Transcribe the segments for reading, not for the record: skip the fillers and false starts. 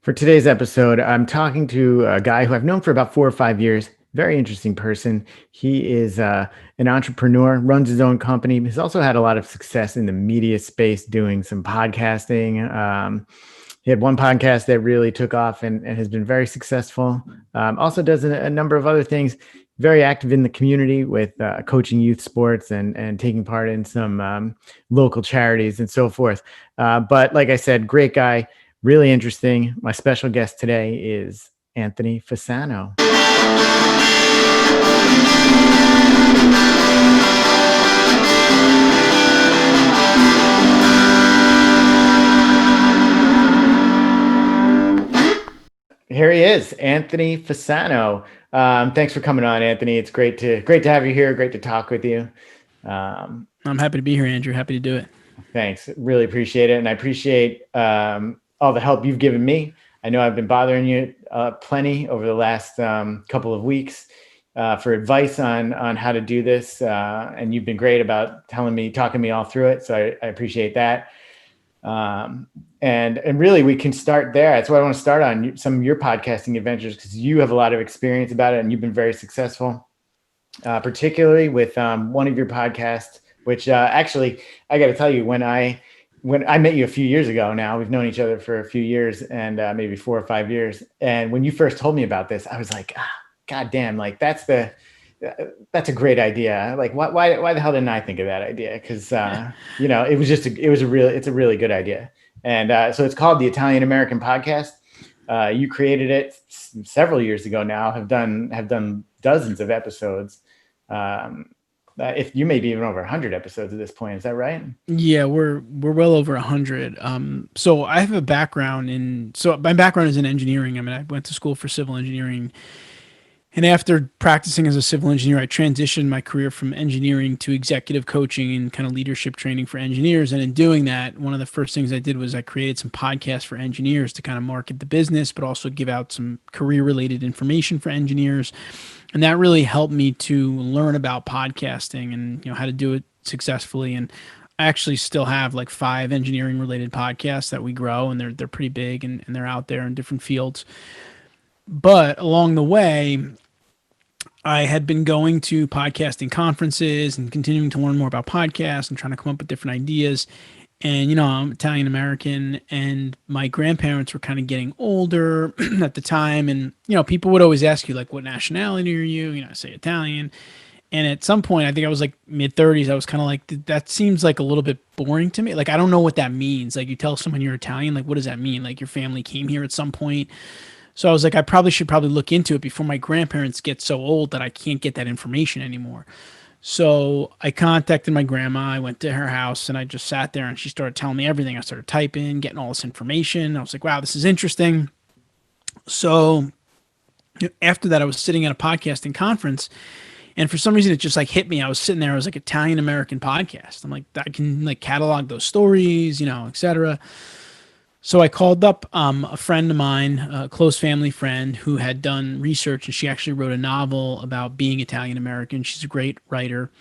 For today's episode, I'm talking to a guy who I've known for about 4 or 5 years. Very interesting person. He is an entrepreneur, runs his own company. He's also had a lot of success in the media space doing some podcasting. He had one podcast that really took off and has been very successful. Also does a number of other things. Very active in the community with coaching youth sports and taking part in some local charities and so forth. But like I said, great guy. Really interesting. My special guest today is Anthony Fasano. Here he is, Anthony Fasano. Thanks for coming on, Anthony. It's great to have you here. Great to talk with you. I'm happy to be here, Andrew. Happy to do it. Thanks. Really appreciate it. And I appreciate all the help you've given me. I know I've been bothering you plenty over the last couple of weeks for advice on how to do this. And you've been great about talking me all through it. So I appreciate that. And really we can start there. That's what I want to start on, some of your podcasting adventures, because you have a lot of experience about it and you've been very successful, particularly with one of your podcasts, which actually I got to tell you, when I met you a few years ago now, we've known each other for a few years and maybe 4 or 5 years. And when you first told me about this, I was like, God damn, like that's a great idea. Like why the hell didn't I think of that idea? Cause it's a really good idea. And so it's called the Italian American Podcast. You created it several years ago now, have done dozens of episodes. If you may be even over 100 episodes at this point, is that right? Yeah, we're well over 100. So I have my background is in engineering. I mean, I went to school for civil engineering, and after practicing as a civil engineer, I transitioned my career from engineering to executive coaching and kind of leadership training for engineers. And in doing that, one of the first things I did was I created some podcasts for engineers to kind of market the business, but also give out some career-related information for engineers. And that really helped me to learn about podcasting and how to do it successfully. And I actually still have like 5 engineering related podcasts that we grow, and they're pretty big and they're out there in different fields. But along the way, I had been going to podcasting conferences and continuing to learn more about podcasts and trying to come up with different ideas. And, I'm Italian American, and my grandparents were kind of getting older at the time. And, people would always ask you, like, what nationality are you? I say Italian. And at some point, I think I was like mid-30s, I was kind of like, that seems like a little bit boring to me. Like, I don't know what that means. Like, you tell someone you're Italian, like, what does that mean? Like, your family came here at some point. So I was like, I should look into it before my grandparents get so old that I can't get that information anymore. So I contacted my grandma. I went to her house and I just sat there and she started telling me everything. I started typing, getting all this information. I was like, wow, this is interesting. So after that, I was sitting at a podcasting conference, and for some reason it just like hit me. I was sitting there, I was like, Italian American Podcast. I'm like, I can like catalog those stories, et cetera. So I called up a friend of mine, a close family friend who had done research, and she actually wrote a novel about being Italian American. She's a great writer.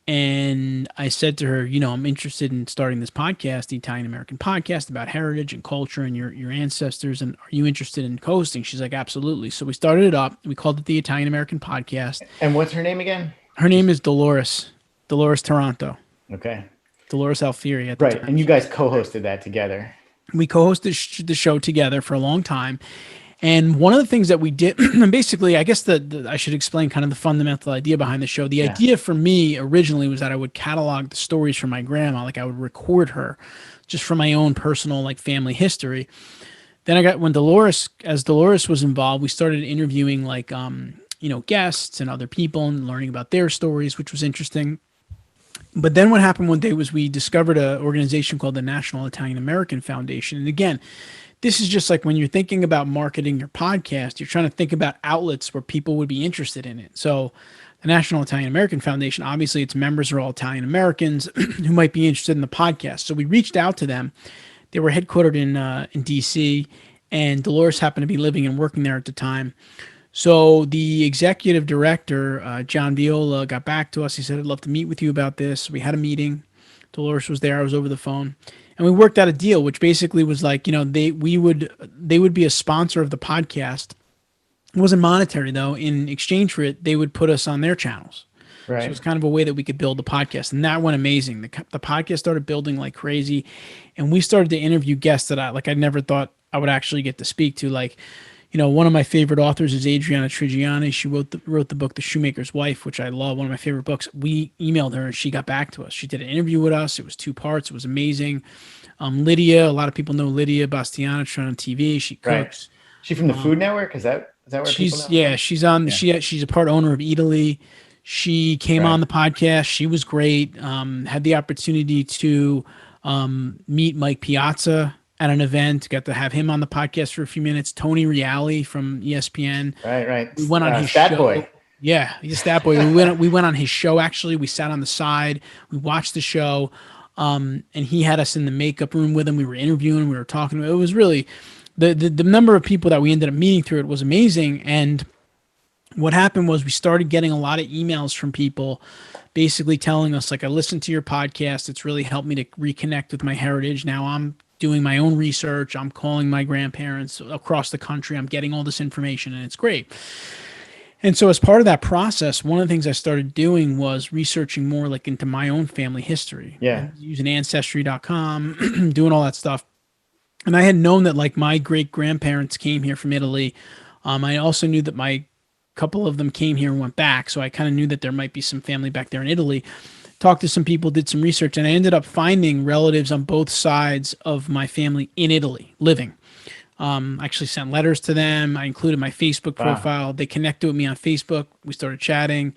And I said to her, I'm interested in starting this podcast, the Italian American Podcast, about heritage and culture and your ancestors. And are you interested in co-hosting? She's like, absolutely. So we started it up. We called it the Italian American Podcast. And what's her name again? Her name is Dolores Taranto. Okay. Dolores Alfieri. Right. And you guys co-hosted that together. We co-hosted the show together for a long time. And one of the things that we did, and basically, I guess I should explain kind of the fundamental idea behind the show. The idea for me originally was that I would catalog the stories from my grandma, like I would record her just from my own personal like family history. Then when Dolores was involved, we started interviewing like, guests and other people and learning about their stories, which was interesting. But then what happened one day was we discovered an organization called the National Italian American Foundation. And again, this is just like when you're thinking about marketing your podcast, you're trying to think about outlets where people would be interested in it. So the National Italian American Foundation, obviously its members are all Italian Americans who might be interested in the podcast. So we reached out to them. They were headquartered in DC, and Dolores happened to be living and working there at the time. So the executive director, John Viola, got back to us. He said, I'd love to meet with you about this. We had a meeting. Dolores was there. I was over the phone, and we worked out a deal, which basically was like, they would be a sponsor of the podcast. It wasn't monetary though. In exchange for it, they would put us on their channels. So it's Right. kind of a way that we could build the podcast, and that went amazing. The podcast started building like crazy, and we started to interview guests that I never thought I would actually get to speak to. Like, one of my favorite authors is Adriana Trigiani. She wrote the book The Shoemaker's Wife, which I love. One of my favorite books. We emailed her and she got back to us. She did an interview with us. It was 2 parts. It was amazing. Lydia, a lot of people know Lydia Bastiana. She's on TV. She Right. cooks. She from the Food Network? Is that where people She's know? yeah, she's on Yeah. she's a part owner of Italy. She came on Right. the podcast. She was great. Had the opportunity to meet Mike Piazza at an event. Got to have him on the podcast for a few minutes. Tony Reale from ESPN. Right. Right. We went on his Stat show. Boy. Yeah, he's a stat boy. We went on his show actually. We sat on the side. We watched the show. And he had us in the makeup room with him. We were interviewing. We were talking. It was really the number of people that we ended up meeting through it was amazing. And what happened was we started getting a lot of emails from people basically telling us like, I listened to your podcast. It's really helped me to reconnect with my heritage. Now I'm doing my own research. I'm calling my grandparents across the country. I'm getting all this information and it's great. And so as part of that process, one of the things I started doing was researching more like into my own family history Yeah. and using ancestry.com, doing all that stuff. And I had known that like my great grandparents came here from Italy. I also knew that my couple of them came here and went back. So I kind of knew that there might be some family back there in Italy. Talked to some people, did some research, and I ended up finding relatives on both sides of my family in Italy living. I actually sent letters to them. I included my Facebook Wow. profile. They connected with me on Facebook. We started chatting.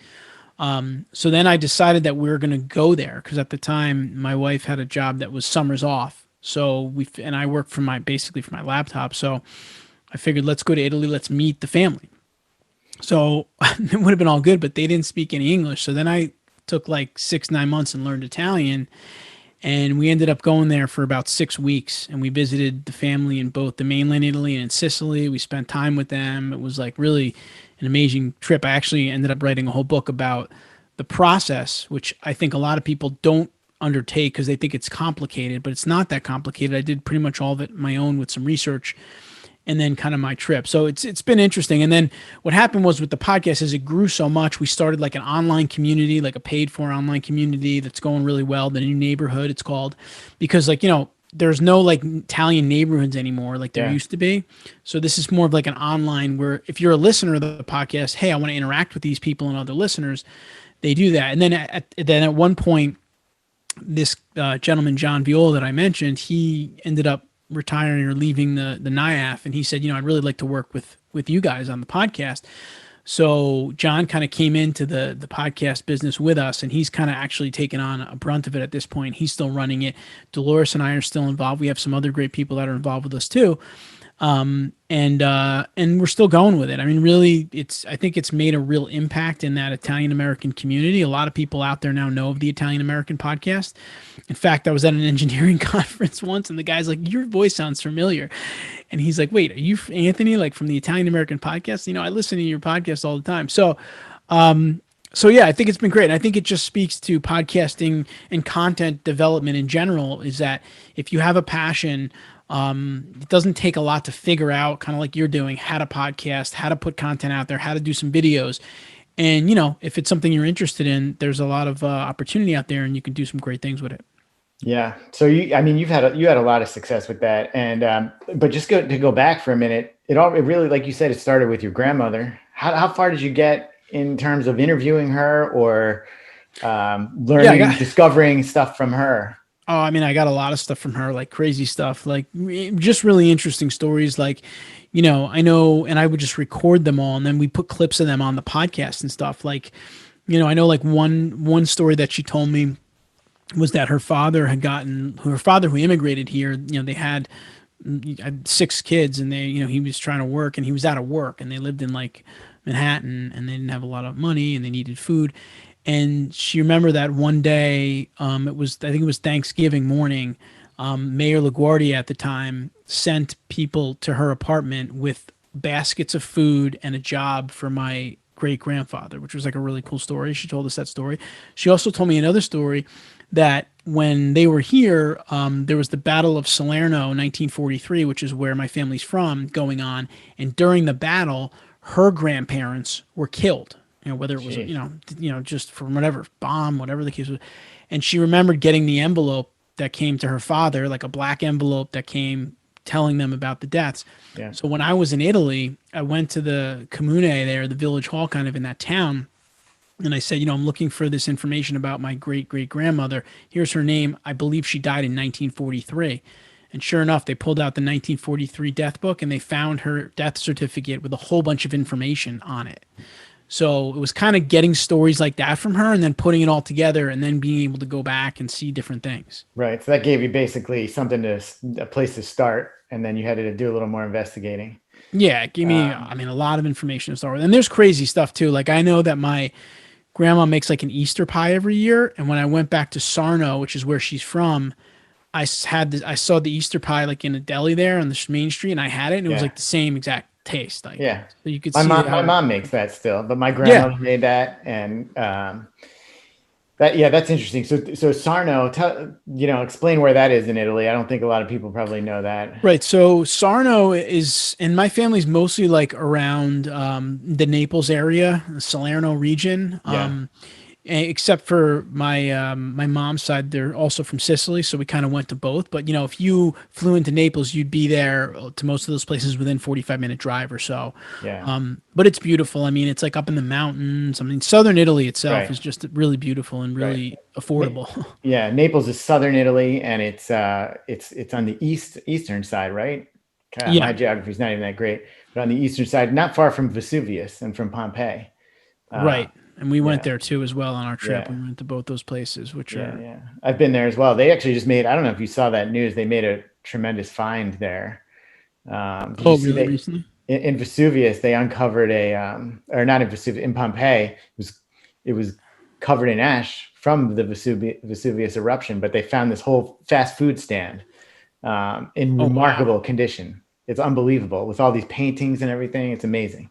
So then I decided that we were going to go there because at the time my wife had a job that was summers off. So and I worked from basically from my laptop. So I figured let's go to Italy. Let's meet the family. So it would have been all good, but they didn't speak any English. So then I took like 6, 9 months and learned Italian. And we ended up going there for about 6 weeks. And we visited the family in both the mainland Italy and in Sicily. We spent time with them. It was like really an amazing trip. I actually ended up writing a whole book about the process, which I think a lot of people don't undertake because they think it's complicated, but it's not that complicated. I did pretty much all of it my own with some research and then kind of my trip. So it's been interesting. And then what happened was with the podcast as it grew so much, we started like an online community, like a paid for online community that's going really well. The New Neighborhood, it's called, because like, there's no like Italian neighborhoods anymore like there Yeah. used to be. So this is more of like an online where if you're a listener of the podcast, hey, I want to interact with these people and other listeners, they do that. And then at one point, this gentleman, John Viola, that I mentioned, he ended up retiring or leaving the NIAF, and he said, I'd really like to work with you guys on the podcast. So John kind of came into the podcast business with us, and he's kind of actually taken on a brunt of it at this point. He's still running it. Dolores and I are still involved. We have some other great people that are involved with us too. And we're still going with it. I mean, really, I think it's made a real impact in that Italian American community. A lot of people out there now know of the Italian American podcast. In fact, I was at an engineering conference once, and the guy's like, "Your voice sounds familiar," and he's like, "Wait, are you Anthony, like from the Italian American podcast? I listen to your podcast all the time." So yeah, I think it's been great. And I think it just speaks to podcasting and content development in general. Is that if you have a passion. It doesn't take a lot to figure out, kind of like you're doing, how to podcast, how to put content out there, how to do some videos. And, if it's something you're interested in, there's a lot of opportunity out there and you can do some great things with it. Yeah. So you had a lot of success with that. And, but just to go back for a minute, it really, like you said, it started with your grandmother. How far did you get in terms of interviewing her or, learning, discovering stuff from her? Oh, I mean, I got a lot of stuff from her, like crazy stuff, like just really interesting stories. Like, I know, and I would just record them all, and then we put clips of them on the podcast and stuff. Like, I know, like one story that she told me was that her father who immigrated here. They had 6 kids, and he was trying to work, and he was out of work, and they lived in like Manhattan, and they didn't have a lot of money, and they needed food. And she remembered that one day, I think it was Thanksgiving morning, Mayor LaGuardia at the time sent people to her apartment with baskets of food and a job for my great grandfather, which was like a really cool story. She told us that story. She also told me another story that when they were here, there was the Battle of Salerno, 1943, which is where my family's from, going on. And during the battle, her grandparents were killed. You know, whether it was Jeez. just from whatever bomb, whatever the case was. And she remembered getting the envelope that came to her father, like a black envelope that came telling them about the deaths. Yeah. So when I was in Italy, I went to the comune there, the village hall, kind of in that town, and I said, I'm looking for this information about my great great grandmother. Here's her name. I believe she died in 1943. And sure enough, they pulled out the 1943 death book and they found her death certificate with a whole bunch of information on it. So it was kind of getting stories like that from her and then putting it all together and then being able to go back and see different things. Right. So that gave you basically a place to start, and then you had to do a little more investigating. Yeah, it gave me, Um, I mean, a lot of information to start with. And there's crazy stuff too. Like I know that my grandma makes like an Easter pie every year. And when I went back to Sarno, which is where she's from, I saw the Easter pie like in a deli there on the main street, and I had it, and it was yeah. like the same exact taste. Like, Yeah. so you could My see mom, how my it. mom makes that still, but my Yeah, grandmother made that, and that's interesting. So Sarno, explain where that is in Italy. I don't think a lot of people probably know that. right. So Sarno is, and my family's mostly like around the Naples area, the Salerno region. Yeah, Except for my mom's side, they're also from Sicily, so we kind of went to both. But if you flew into Naples, you'd be there to most of those places within 45-minute drive or so. yeah, But it's beautiful. I mean, it's like up in the mountains. I mean, southern Italy itself right, is just really beautiful and right. really Na- affordable. yeah, Naples is southern Italy, and it's on the eastern side, right? God, my Yeah, geography is not even that great, but on the eastern side, not far from Vesuvius and from Pompeii. Uh, right. And we went yeah, there too as well on our trip. We yeah. went to both those places, which Yeah, are. yeah. I've been there as well. They actually just made, I don't know if you saw that news, they made a tremendous find there. Did you Oh, see really? they Recently? in Vesuvius, they uncovered or not in Vesuvius, in Pompeii, it was covered in ash from the Vesuvius eruption, but they found this whole fast food stand in Oh, wow. remarkable condition. It's unbelievable with all these paintings and everything. It's amazing.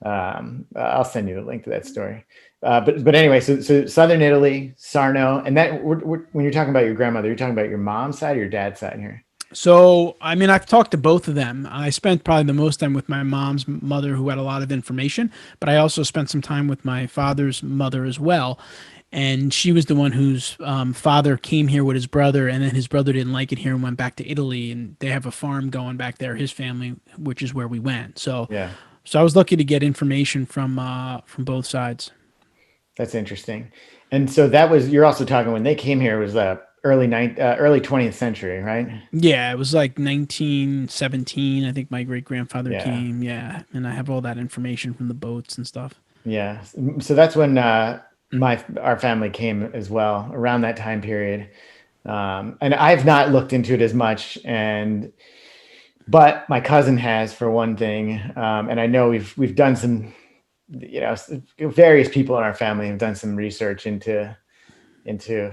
I'll send you a link to that story. But anyway, so Southern Italy, Sarno, and that when you're talking about your grandmother, you're talking about your mom's side or your dad's side here. So, I mean, I've talked to both of them. I spent probably the most time with my mom's mother, who had a lot of information, but I also spent some time with my father's mother as well. And she was the one whose father came here with his brother, and then his brother didn't like it here and went back to Italy. And they have a farm going back there, his family, which is where we went. Yeah, So I was lucky to get information from both sides. that's interesting. And so that was you're also talking when they came here it was early 20th century, right? Yeah, it was like 1917. I think my great grandfather Yeah, came. Yeah, and I have all that information from the boats and stuff. yeah. So that's when my our family came as well around that time period. And I've not looked into it as much, but my cousin has for one thing, and I know we've done some, various people in our family have done some research into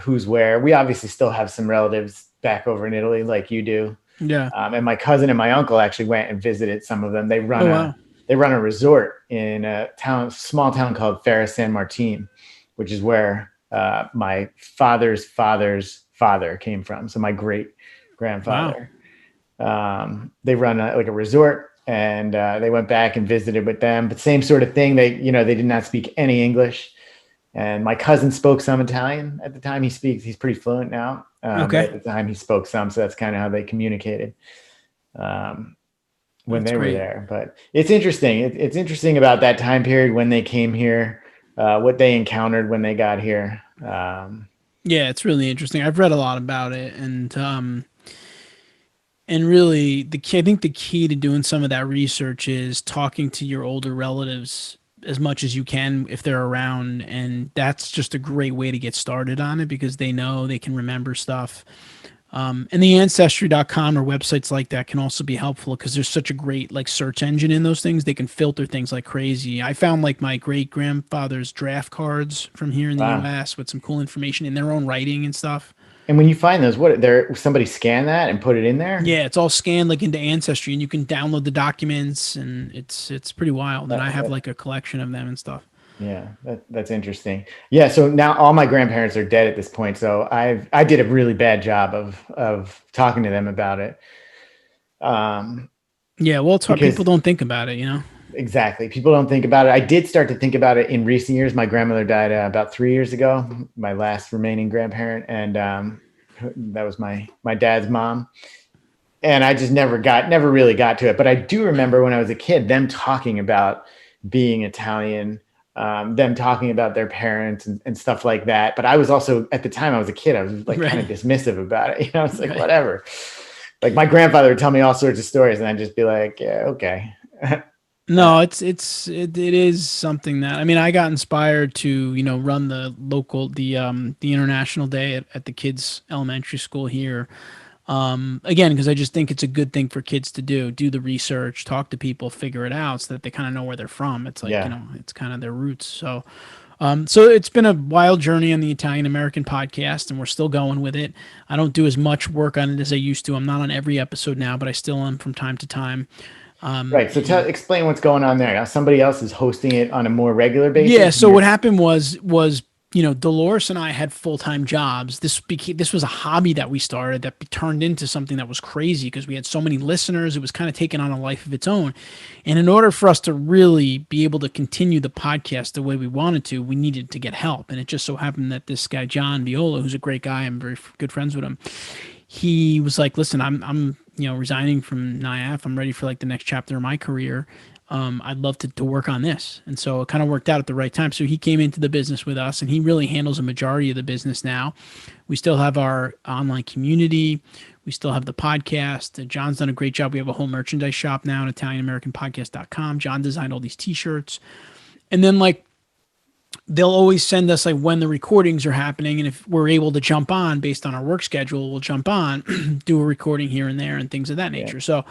who's where. We obviously still have some relatives back over in Italy, like you do, Yeah. and my cousin and my uncle actually went and visited some of them. They run Oh a wow. they run a resort in a small town called Ferra San Martin, which is where my father's father's father came from. So my great Wow. grandfather. They run like a resort, and they went back and visited with them. But same sort of thing. They did not speak any English, and my cousin spoke some Italian at the time. He's pretty fluent now, but Okay. at the time he spoke some. So that's kind of how they communicated when That's they were great. there. But it's interesting. It's interesting about that time period when they came here, what they encountered when they got here. Yeah, it's really interesting. I've read a lot about it, and really the key, I think the key to doing some of that research is talking to your older relatives as much as you can if they're around, and that's just a great way to get started on it because they know they can remember stuff. And the ancestry.com or websites like that can also be helpful because there's such a great like search engine in those things. They can filter things like crazy. I found like my great grandfather's draft cards from here in the Wow. US with some cool information in their own writing and stuff. And when you find those, what there somebody scan that and put it in there? Yeah, it's all scanned like into Ancestry, and you can download the documents, and it's pretty wild. And I have That like a collection of them and stuff. Yeah, that's interesting. Yeah, so now all my grandparents are dead at this point, so I did a really bad job of talking to them about it. Um, Yeah, well, it's hard. People because don't think about it, you know? exactly, people don't think about it. I did start to think about it in recent years. My grandmother died about 3 years ago, my last remaining grandparent, and that was my dad's mom. And I just never really got to it. But I do remember when I was a kid, them talking about being Italian, them talking about their parents and stuff like that. But I was also, at the time I was a kid, I was like kind Right. of dismissive about it. I was like, Right. whatever. Like my grandfather would tell me all sorts of stories and I'd just be like, yeah, okay. No, it is something that, I mean, I got inspired to, run the international day at the kids elementary school here. Again, because I just think it's a good thing for kids to do the research, talk to people, figure it out so that they kind of know where they're from. It's like, Yeah. it's kind of their roots. So it's been a wild journey on the Italian American podcast, and we're still going with it. I don't do as much work on it as I used to. I'm not on every episode now, but I still am from time to time. Right. So explain what's going on there. Now, somebody else is hosting it on a more regular Yeah. basis. And So you're, what happened was Dolores and I had full time jobs. This was a hobby that we started that turned into something that was crazy because we had so many listeners. It was kind of taking on a life of its own. And in order for us to really be able to continue the podcast the way we wanted to, we needed to get help. And it just so happened that this guy John Viola, who's a great guy, I'm very good friends with him. He was like, "Listen, I'm resigning from NIAF. I'm ready for like the next chapter of my career. I'd love to work on this." And so it kind of worked out at the right time. So he came into the business with us and he really handles a majority of the business now. We still have our online community. We still have the podcast. John's done a great job. We have a whole merchandise shop now at ItalianAmericanPodcast.com. John designed all these t-shirts. And then like they'll always send us like when the recordings are happening, and if we're able to jump on based on our work schedule, we'll jump on, do a recording here and there and things of that yeah. nature. So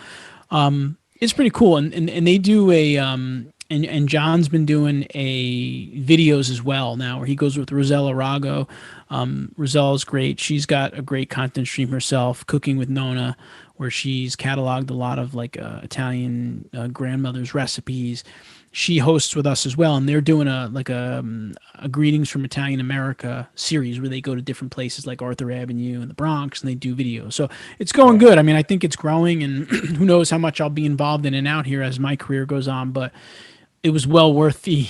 it's pretty cool. And they do and John's been doing a videos as well now where he goes with Rosella Rago. Rosella's great. She's got a great content stream herself, Cooking with Nona, where she's cataloged a lot of like Italian grandmother's recipes. She hosts with us as well, and they're doing a greetings from Italian America series where they go to different places like Arthur Avenue in the Bronx and they do videos. So it's going Yeah. good. I mean, I think it's growing, and who knows how much I'll be involved in and out here as my career goes on. But it was well worth the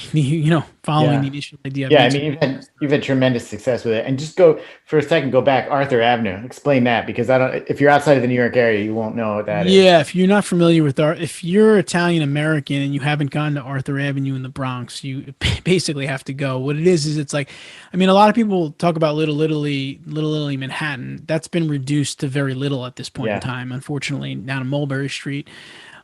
following the Yeah. initial idea of Yeah, I answering. mean, you've had tremendous success with it. And just go for a second, go back Arthur Avenue. Explain that because I don't. If you're outside of the New York area, you won't know what that is. Yeah, if you're not familiar with if you're Italian American and you haven't gone to Arthur Avenue in the Bronx, you basically have to go. What it is it's like, I mean, a lot of people talk about Little Italy, Manhattan. That's been reduced to very little at this point in Yeah, time, unfortunately, down in Mulberry Street.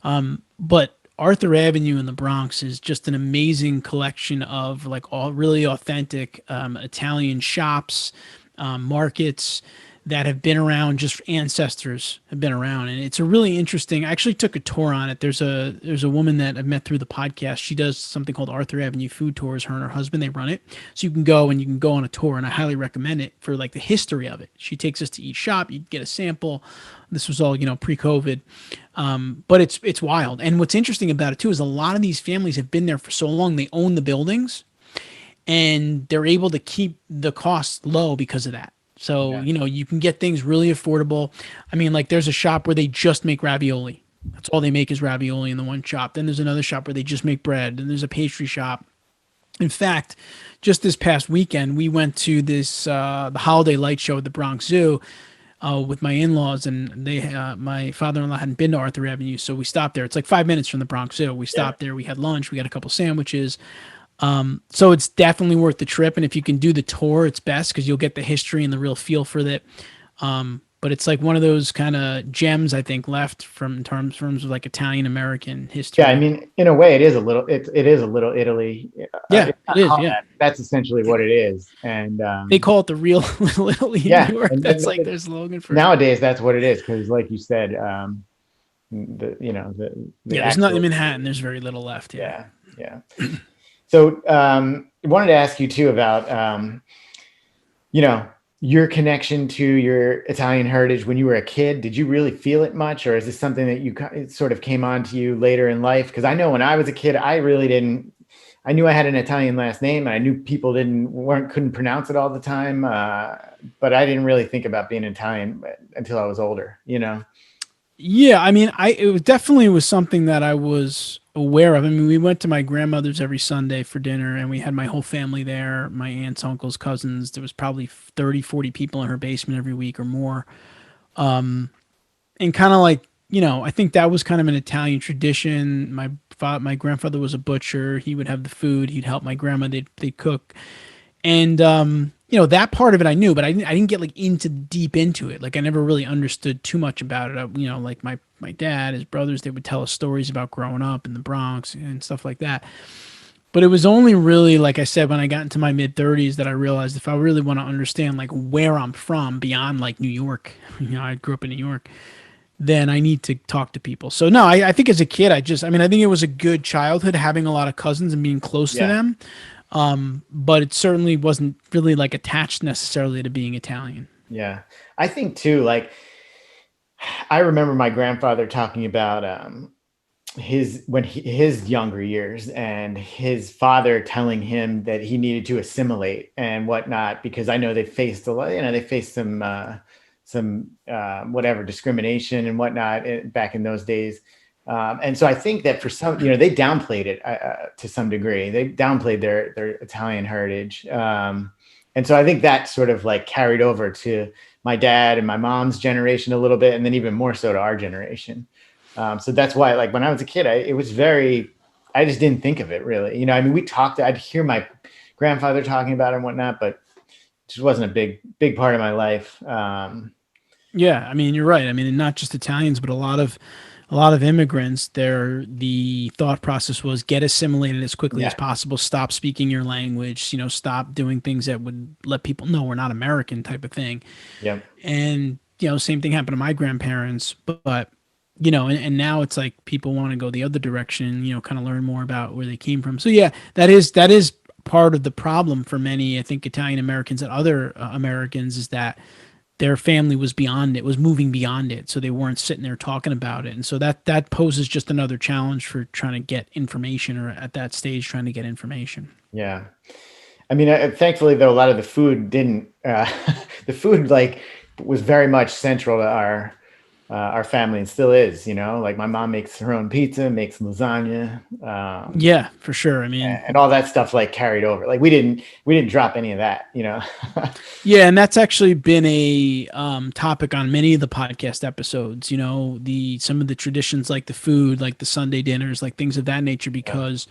But Arthur Avenue in the Bronx is just an amazing collection of like all really authentic Italian shops, markets that have been around, just ancestors have been around, and it's a really interesting. I actually took a tour on it. There's a woman that I've met through the podcast. She does something called Arthur Avenue Food Tours. Her and her husband, they run it, so you can go on a tour, and I highly recommend it for like the history of it. She takes us to each shop. You get a sample. This was all pre-COVID, but it's wild. And what's interesting about it too is a lot of these families have been there for so long. They own the buildings, and they're able to keep the costs low because of that. So, yeah, you can get things really affordable. I mean, like there's a shop where they just make ravioli. That's all they make is ravioli in the one shop. Then there's another shop where they just make bread. And there's a pastry shop. In fact, just this past weekend, we went to the holiday light show at the Bronx Zoo with my in-laws, and my father-in-law hadn't been to Arthur Avenue, so we stopped there. It's like 5 minutes from the Bronx Zoo. We yeah. stopped there. We had lunch. We got a couple sandwiches. So it's definitely worth the trip. And if you can do the tour, it's best because you'll get the history and the real feel for it. But it's like one of those kind of gems, I think, left from in terms of like Italian American Yeah, I history. mean, in a way, it is a little. It is a little Italy. Yeah, It's it not is. called Yeah. that. That's essentially what it is. And They call it the real Little Italy in yeah, New York. and That's like their slogan for it. nowadays that's what it is because, like you said, the Yeah, there's nothing in actual Manhattan. There's very little left. Yeah. yeah, yeah. So I wanted to ask you too about you know your connection to your Italian heritage when you were a kid. Did you really feel it much, or is this something that it sort of came on to you later in life? Because I know when I was a kid, I really didn't. I knew I had an Italian last name, and I knew people couldn't pronounce it all the time. But I didn't really think about being Italian until I was older, you know? Yeah, I mean, it was definitely was something that I was aware of. I mean, we went to my grandmother's every Sunday for dinner, and we had my whole family there, my aunts, uncles, cousins. There was probably 30, 40 people in her basement every week or more. And kind of like, I think that was kind of an Italian tradition. My grandfather was a butcher. He would have the food. He'd help my grandma. They'd cook. And that part of it I knew, but I didn't get like deep into it. Like I never really understood too much about it. Like my dad, his brothers, they would tell us stories about growing up in the Bronx and stuff like that. But it was only really, like I said, when I got into my mid 30s that I realized if I really want to understand like where I'm from beyond like New York, I grew up in New York, then I need to talk to people. So no, I think as a kid, I think it was a good childhood having a lot of cousins and being close to Yeah. them. But it certainly wasn't really like attached necessarily to being Italian. Yeah. I think too, like, I remember my grandfather talking about his younger years and his father telling him that he needed to assimilate and whatnot, because I know they faced a lot, they faced some whatever discrimination and whatnot back in those days. And so I think that for some, they downplayed it to some degree. They downplayed their Italian heritage. And so I think that sort of like carried over to my dad and my mom's generation a little bit, and then even more so to our generation. So that's why, like, when I was a kid, I just didn't think of it really. I mean, I'd hear my grandfather talking about it and whatnot, but it just wasn't a big part of my life. Yeah, I mean, you're right. I mean, and not just Italians, but a lot of immigrants, the thought process was get assimilated as quickly as Yeah. possible, stop speaking your language, stop doing things that would let people know we're not American type of thing. Yep. And same thing happened to my grandparents, but and now it's like people want to go the other direction, kind of learn more about where they came from. So yeah, that is part of the problem for many, I think, Italian Americans and other Americans, is that their family was beyond it, was moving beyond it, so they weren't sitting there talking about it. And so that poses just another challenge for trying to get information, or at that stage trying to get information. Yeah. I mean, thankfully though, a lot of the food didn't, the food like was very much central to our family, and still is, like my mom makes her own pizza, makes lasagna, Yeah, for sure. I mean, and all that stuff like carried over. Like we didn't drop any of that. yeah, and that's actually been a topic on many of the podcast episodes. Some of the traditions, like the food, like the Sunday dinners, like things of that nature. Because,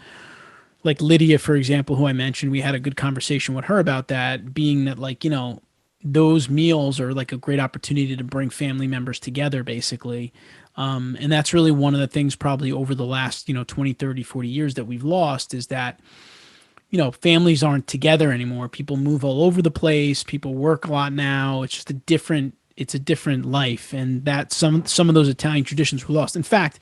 like Lydia, for example, who I mentioned, we had a good conversation with her about that, being that like those meals are like a great opportunity to bring family members together, basically. And that's really one of the things probably over the last 20, 30, 40 years that we've lost, is that families aren't together anymore. People move all over the place. People work a lot now. It's a different life, and that some of those Italian traditions were lost. In fact,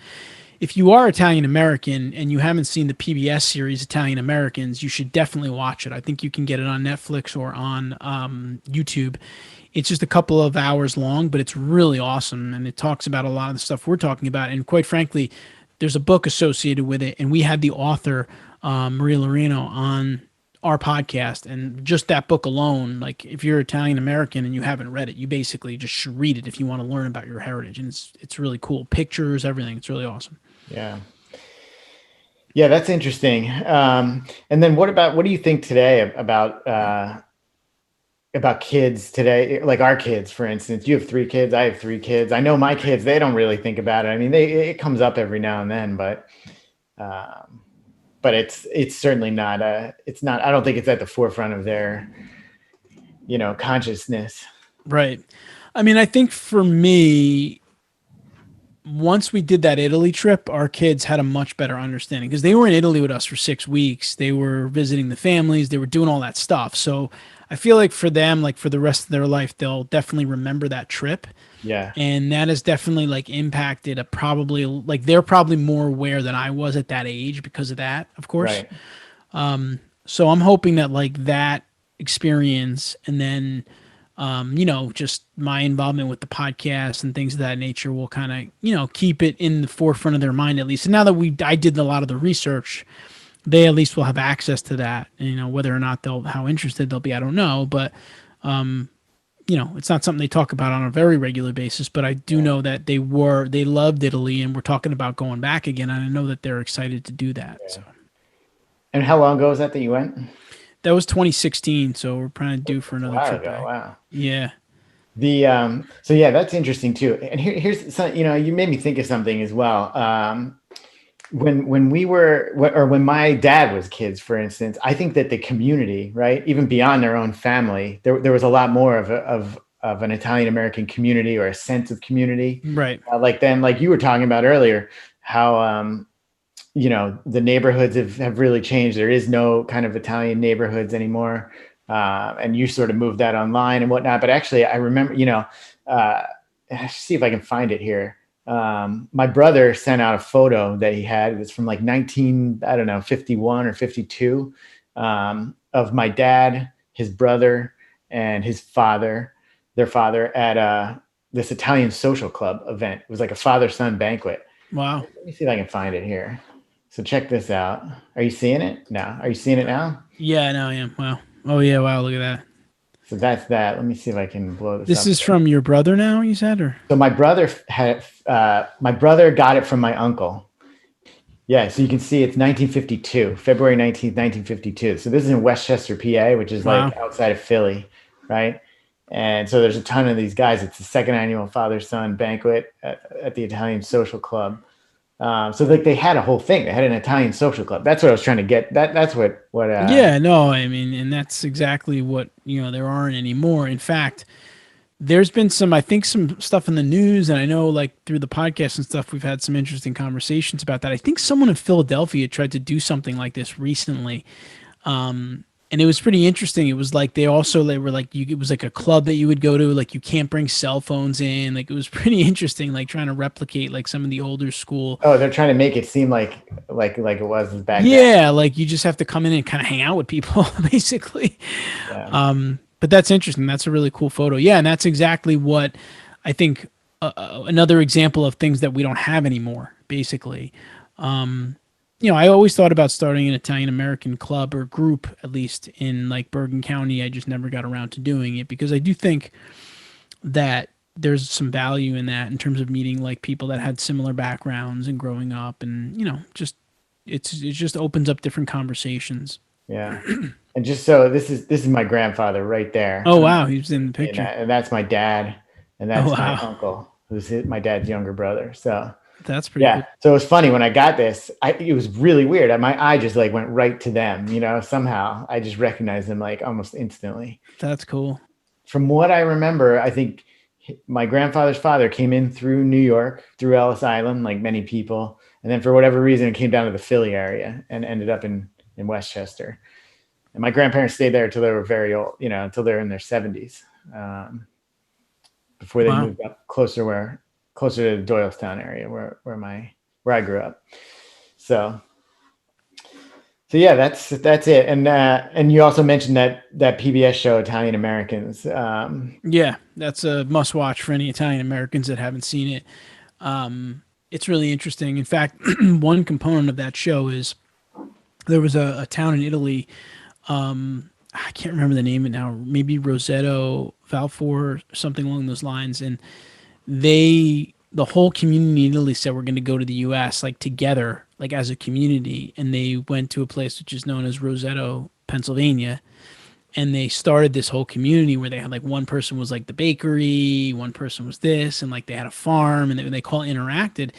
if you are Italian American and you haven't seen the PBS series Italian Americans, you should definitely watch it. I think you can get it on Netflix or on YouTube. It's just a couple of hours long, but it's really awesome, and it talks about a lot of the stuff we're talking about. And quite frankly, there's a book associated with it, and we had the author, Maria Loreno, on our podcast. And just that book alone, like if you're Italian American and you haven't read it, you basically just should read it if you want to learn about your heritage. And it's really cool. Pictures, everything. It's really awesome. Yeah. Yeah, that's interesting. And then what do you think today about kids today? Like our kids, for instance. You have 3 kids, I have 3 kids. I know my kids, they don't really think about it. I mean, it comes up every now and then, but it's certainly not I don't think it's at the forefront of their consciousness. Right. I mean, I think for me, once we did that Italy trip, our kids had a much better understanding, because they were in Italy with us for 6 weeks. They were visiting the families. They were doing all that stuff. So I feel like for them, like for the rest of their life, they'll definitely remember that trip. Yeah. And that has definitely like impacted probably like they're probably more aware than I was at that age because of that, of course. Right. So I'm hoping that like that experience, and then just my involvement with the podcast and things of that nature will kind of, keep it in the forefront of their mind at least. And now that I did a lot of the research, they at least will have access to that. And, whether or not how interested they'll be, I don't know. But it's not something they talk about on a very regular basis. But I do Yeah. know that they loved Italy, and we're talking about going back again. And I know that they're excited to do that. So And how long ago was that you went? that was 2016. So we're probably due for That's a another while trip ago. back. Wow. Yeah. So yeah, that's interesting too. And here's some, you made me think of something as well. When we were, or when my dad was kids, for instance, I think that the community, right, even beyond their own family, there was a lot more of an Italian American community, or a sense of community. Right. Like you were talking about earlier, how the neighborhoods have really changed. There is no kind of Italian neighborhoods anymore. And you sort of moved that online and whatnot. But actually, I remember, I should see if I can find it here. My brother sent out a photo that he had. It was from like 51 or 52, of my dad, his brother, and their father, at this Italian social club event. It was like a father-son banquet. Wow. Let me see if I can find it here. So check this out. Are you seeing it? No. Are you seeing it now? Yeah, I know I am. Wow. Oh yeah. Wow. Look at that. So that's that. Let me see if I can blow this This up. is from your brother now, you said, or? So my brother got it from my uncle. Yeah, so you can see it's 1952, February 19th, 1952. So this is in Westchester, PA, which is Wow. like outside of Philly, right? And so there's a ton of these guys. It's the second annual father-son banquet at the Italian Social Club. So like they had a whole thing. They had an Italian social club. That's what I was trying to get. That's what Yeah, no, I mean, and that's exactly what, there aren't anymore. In fact, there's been I think some stuff in the news, and I know like through the podcast and stuff, we've had some interesting conversations about that. I think someone in Philadelphia tried to do something like this recently. And it was pretty interesting. It was like they were like it was like a club that you would go to, like you can't bring cell phones in. Like it was pretty interesting, like trying to replicate like some of the older school. Oh, they're trying to make it seem like it was back then. Yeah, like you just have to come in and kind of hang out with people, basically. Yeah. But that's interesting. That's a really cool photo. Yeah, and that's exactly what I think. Another example of things that we don't have anymore, basically. I always thought about starting an Italian American club or group, at least in like Bergen County. I just never got around to doing it because I do think that there's some value in that in terms of meeting like people that had similar backgrounds and growing up, and just it just opens up different conversations. Yeah. And just so this is my grandfather right there. Oh wow, he was in the picture. And that's my dad, and Oh that's my wow, uncle, who's my dad's younger brother. So that's pretty yeah. cool. So it was funny when I got this. It was really weird. My eye just like went right to them. Somehow I just recognized them like almost instantly. That's cool. From what I remember, I think my grandfather's father came in through New York, through Ellis Island, like many people, and then for whatever reason, it came down to the Philly area and ended up in Westchester. And my grandparents stayed there until they were very old, until they're in their 70s, before they Wow. moved up closer to the Doylestown area where I grew up. So yeah, that's it. And you also mentioned that PBS show, Italian Americans. Yeah, that's a must watch for any Italian Americans that haven't seen it. It's really interesting. In fact, one component of that show is there was a town in Italy. I can't remember the name of it now. Maybe Roseto, Valfor, something along those lines. And the whole community in Italy said we're going to go to the U.S. like together, like as a community. And they went to a place which is known as Roseto, Pennsylvania. And they started this whole community where they had like one person was like the bakery, one person was this, and like they had a farm, and they call it interacted.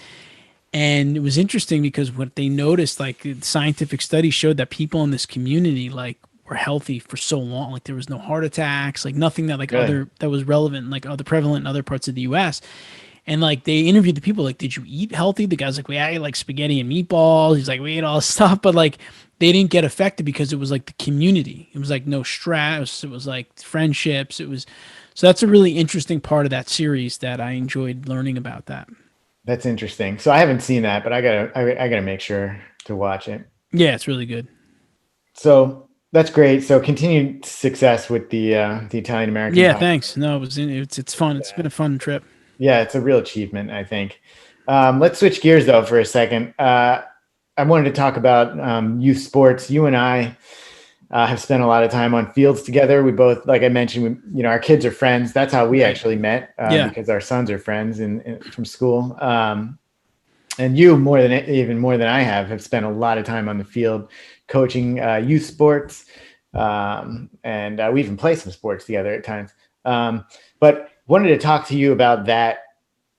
And it was interesting because what they noticed, like scientific studies showed that people in this community like were healthy for so long. Like there was no heart attacks, like nothing that like Good. that was relevant, like other prevalent in other parts of the US. And like they interviewed the people, like, did you eat healthy? The guy's like, well, yeah, I ate like spaghetti and meatballs. He's like, we ate all this stuff, but like they didn't get affected because it was like the community. It was like no stress. It was like friendships. It was so that's a really interesting part of that series that I enjoyed learning about that. That's interesting. So I haven't seen that, but I gotta make sure to watch it. Yeah, it's really good. So that's great. So continued success with the Italian American Yeah, podcast. thanks. No, it's fun. It's been a fun trip. Yeah, it's a real achievement, I think. Let's switch gears though for a second. I wanted to talk about youth sports. You and I have spent a lot of time on fields together. We both, like I mentioned, our kids are friends. That's how we Right. actually met, Yeah. because our sons are friends from school. And you, more than I have spent a lot of time on the field coaching youth sports, and we even play some sports together at times. But wanted to talk to you about that,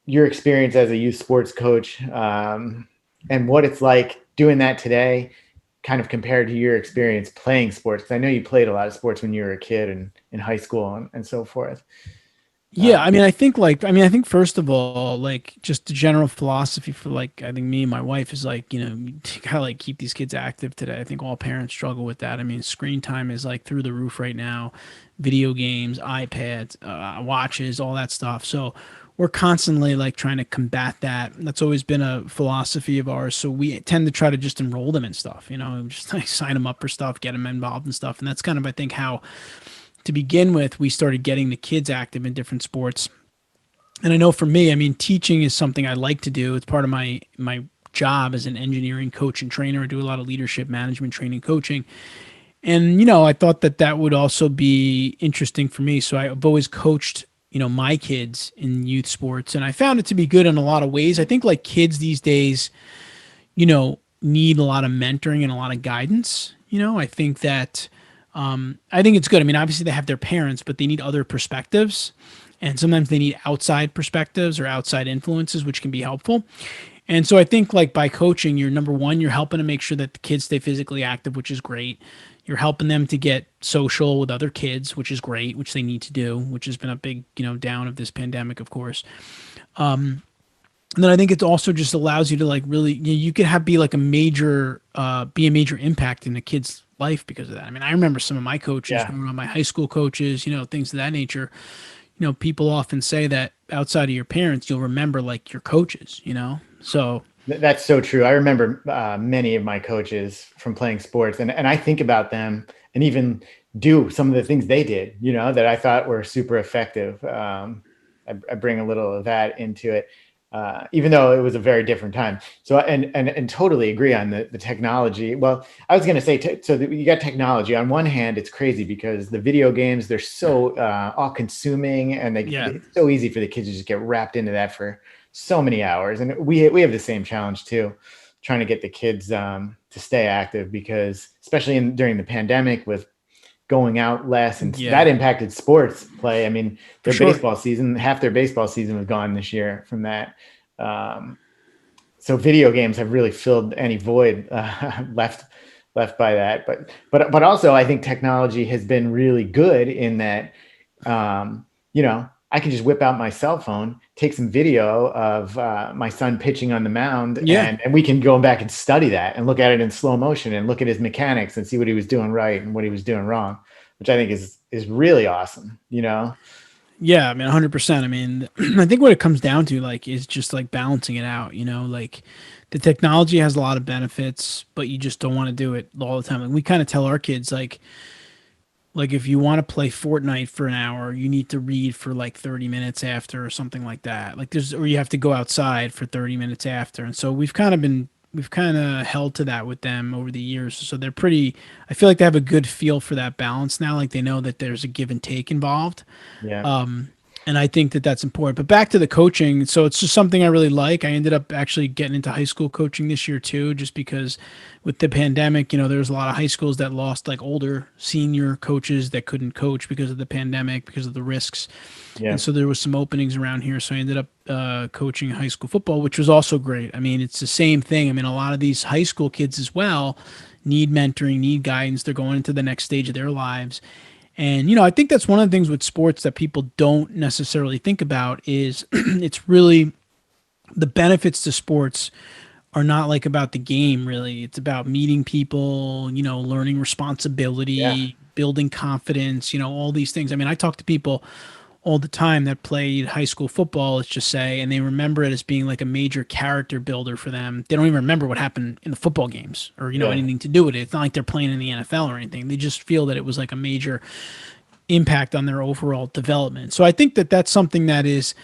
your experience as a youth sports coach, and what it's like doing that today, kind of compared to your experience playing sports. Because I know you played a lot of sports when you were a kid and in high school and so forth. Yeah, I mean, I think first of all, like just the general philosophy for like, I think me and my wife is like, you gotta like keep these kids active today. I think all parents struggle with that. I mean, screen time is like through the roof right now, video games, iPads, watches, all that stuff. So we're constantly like trying to combat that. That's always been a philosophy of ours. So we tend to try to just enroll them in stuff, just like sign them up for stuff, get them involved in stuff. And that's kind of, I think, how to begin with, we started getting the kids active in different sports. And I know for me, I mean, teaching is something I like to do. It's part of my job as an engineering coach and trainer. I do a lot of leadership management training coaching. And I thought that that would also be interesting for me. So I've always coached, my kids in youth sports, and I found it to be good in a lot of ways. I think like kids these days, need a lot of mentoring and a lot of guidance. I think that I think it's good. I mean, obviously they have their parents, but they need other perspectives. And sometimes they need outside perspectives or outside influences, which can be helpful. And so I think like by coaching, you're number one, you're helping to make sure that the kids stay physically active, which is great. You're helping them to get social with other kids, which is great, which they need to do, which has been a big, down of this pandemic, of course. And then I think it also just allows you to like really, you could be like be a major impact in a kid's life because of that. I mean, I remember some of my coaches, Yeah. growing up, my high school coaches, things of that nature. People often say that outside of your parents, you'll remember like your coaches. So That's so true. I remember many of my coaches from playing sports, and I think about them and even do some of the things they did, that I thought were super effective. I bring a little of that into it, even though it was a very different time. So, and totally agree on the technology. Well, I was going to say, you got technology. On one hand, it's crazy because the video games, they're so all consuming, and yeah, it's so easy for the kids to just get wrapped into that for so many hours. And we have the same challenge too, trying to get the kids to stay active, because especially during the pandemic with going out less, and yeah, that impacted sports play. I mean, for their sure. baseball season, half their baseball season was gone this year from that. Um, so video games have really filled any void left by that. But also I think technology has been really good in that, I can just whip out my cell phone, take some video of my son pitching on the mound, Yeah. and we can go back and study that and look at it in slow motion and look at his mechanics and see what he was doing right and what he was doing wrong, which I think is really awesome. Yeah, I mean, 100%. I mean, I think what it comes down to, like, is just like balancing it out, like the technology has a lot of benefits, but you just don't want to do it all the time. Like, we kind of tell our kids, like if you want to play Fortnite for an hour, you need to read for like 30 minutes after or something like that. Like or you have to go outside for 30 minutes after. And so we've kind of held to that with them over the years. So I feel like they have a good feel for that balance now. Like they know that there's a give and take involved. Yeah. And I think that that's important. But back to the coaching, so it's just something I really like. I ended up actually getting into high school coaching this year too, just because with the pandemic, there was a lot of high schools that lost like older senior coaches that couldn't coach because of the pandemic, because of the risks. Yeah. And so there was some openings around here. So I ended up coaching high school football, which was also great. I mean, it's the same thing. I mean, a lot of these high school kids as well need mentoring, need guidance. They're going into the next stage of their lives. And I think that's one of the things with sports that people don't necessarily think about is it's really the benefits to sports are not like about the game really. It's about meeting people, learning Yeah. responsibility, building confidence, all these things. I mean, I talk to people all the time that played high school football, let's just say, and they remember it as being like a major character builder for them. They don't even remember what happened in the football games or, Yeah. anything to do with it. It's not like they're playing in the NFL or anything. They just feel that it was like a major impact on their overall development. So I think that that's something that is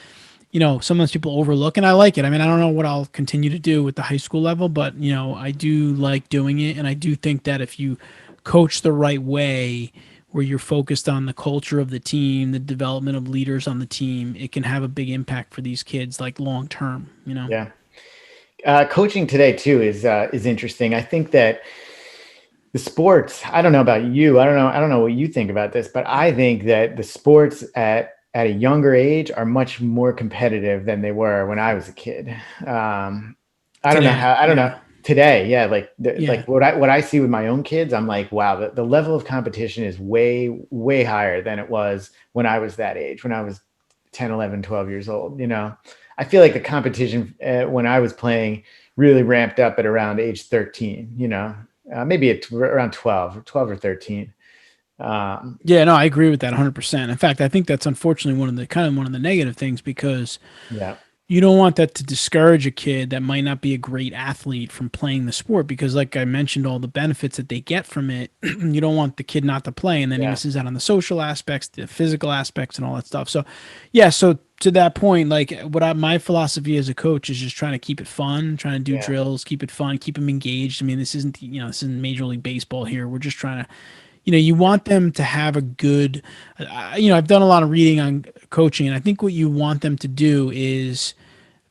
sometimes people overlook, and I like it. I mean, I don't know what I'll continue to do with the high school level, but I do like doing it, and I do think that if you coach the right way, where you're focused on the culture of the team, the development of leaders on the team, it can have a big impact for these kids, like long term. Yeah. Coaching today too is interesting. I think that the sports, I don't know about you. I don't know what you think about this, but I think that the sports at a younger age are much more competitive than they were when I was a kid. I don't know Today. how, I don't know Yeah. today. Yeah. Like, Yeah. like what I see with my own kids, I'm like, wow, the level of competition is way, way higher than it was when I was that age, when I was 10, 11, 12 years old. I feel like the competition when I was playing really ramped up at around age 13, maybe around 12 or 13. Um, Yeah, no, I agree with that 100%. In fact, I think that's unfortunately one of the negative things, because yeah. you don't want that to discourage a kid that might not be a great athlete from playing the sport, because like I mentioned, all the benefits that they get from it. You don't want the kid not to play, and then he Yeah. misses out on the social aspects, the physical aspects, and all that stuff. So yeah, so to that point, like my philosophy as a coach is just trying to keep it fun, trying to do Yeah. drills, keep it fun, keep them engaged. I mean, this isn't Major League Baseball here. We're just trying to, you want them to have a good, I've done a lot of reading on coaching, and I think what you want them to do is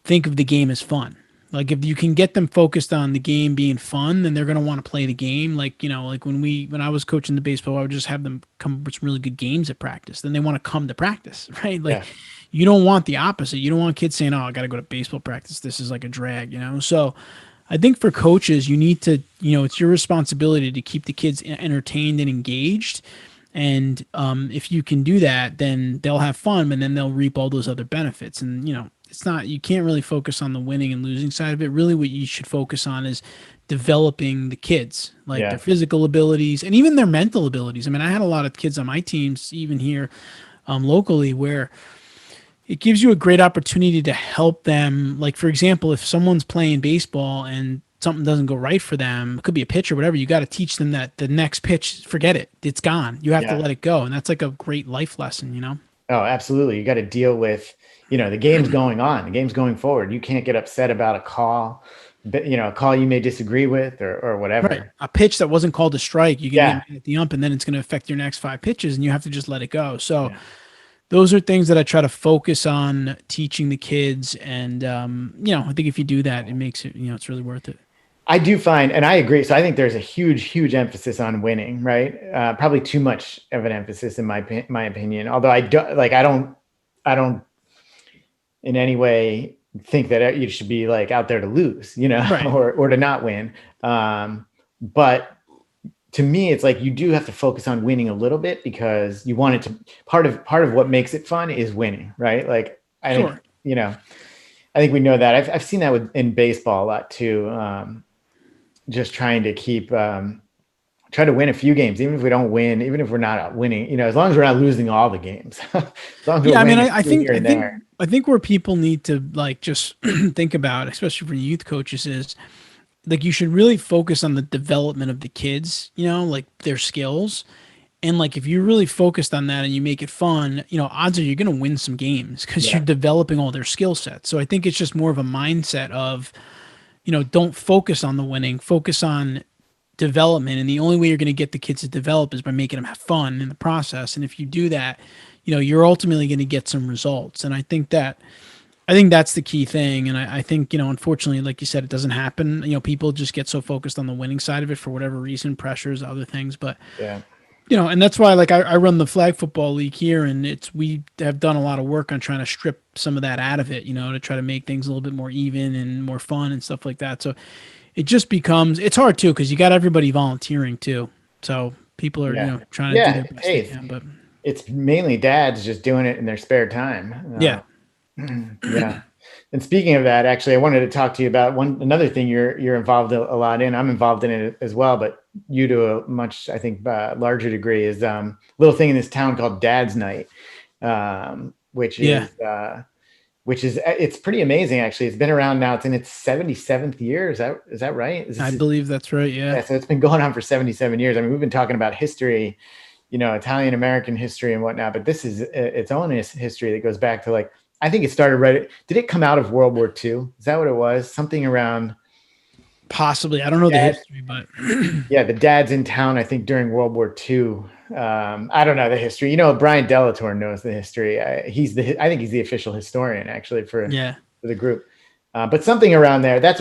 think of the game as fun. Like if you can get them focused on the game being fun, then they're going to want to play the game. Like, like when I was coaching the baseball, I would just have them come up with some really good games at practice. Then they want to come to practice, right? Like Yeah. you don't want the opposite. You don't want kids saying, "Oh, I got to go to baseball practice. This is like a drag." So I think for coaches, you need to, it's your responsibility to keep the kids entertained and engaged. And if you can do that, then they'll have fun, and then they'll reap all those other benefits. And, it's not, you can't really focus on the winning and losing side of it. Really, what you should focus on is developing the kids, like their Yeah. physical abilities and even their mental abilities. I mean, I had a lot of kids on my teams, even here locally, where it gives you a great opportunity to help them. Like, for example, if someone's playing baseball and something doesn't go right for them, it could be a pitch or whatever, you got to teach them that the next pitch, forget it. It's gone. You have to Yeah. let it go. And that's like a great life lesson. Oh, absolutely. You got to deal with, the game's going on, the game's going forward. You can't get upset about a call, but a call you may disagree with or Right. whatever. A pitch that wasn't called a strike, you're going to Yeah. get mad at the ump, and then it's going to affect your next five pitches, and you have to just let it go. So Yeah. those are things that I try to focus on teaching the kids. And, I think if you do that, it makes it, it's really worth it. I do find, and I agree. So I think there's a huge, huge emphasis on winning, right? Probably too much of an emphasis in my opinion. Although I don't in any way think that you should be like out there to lose, Right. or to not win. But to me, it's like you do have to focus on winning a little bit because you want it to. Part of what makes it fun is winning, right? Like I think Sure. I think we know that. I've seen that in baseball a lot too. Just trying to try to win a few games, even if we don't win, even if we're not winning, as long as we're not losing all the games, as long as we're Yeah, I mean, winning I think here and there. where people need to like just think about, especially for youth coaches, is like you should really focus on the development of the kids, like their skills. And like if you're really focused on that and you make it fun, odds are you're going to win some games because you're Yeah, developing all their skill sets. So I think it's just more of a mindset of, don't focus on the winning, focus on development. And the only way you're going to get the kids to develop is by making them have fun in the process. And if you do that, you're ultimately going to get some results. And I think that's the key thing. And I think, unfortunately, like you said, it doesn't happen. People just get so focused on the winning side of it for whatever reason, pressures, other things. But, yeah, and that's why, like, I run the flag football league here, and we have done a lot of work on trying to strip some of that out of it, to try to make things a little bit more even and more fun and stuff like that. So it just becomes, it's hard too, because you got everybody volunteering too. So people are, yeah, trying to do their yeah. best Hey, they it's, can. But it's mainly dads just doing it in their spare time. yeah, Yeah. And speaking of that, actually, I wanted to talk to you about another thing you're involved a lot in. I'm involved in it as well, but you to a much, I think, larger degree is a little thing in this town called Dad's Night, which yeah, is it's pretty amazing actually. It's been around now. It's in its 77th year. Is that right? I believe that's right. Yeah. Yeah, so it's been going on for 77 years. I mean, we've been talking about history, Italian American history and whatnot, but this is its own history that goes back to like I think it started right. Did it come out of World War II? Is that what it was? Something around Possibly. I don't know the dad. history, but Yeah, the dad's in town. I think during World War II. I don't know the history. Brian Delatorre knows the history. I think he's the official historian actually yeah. for the group. But something around there. That's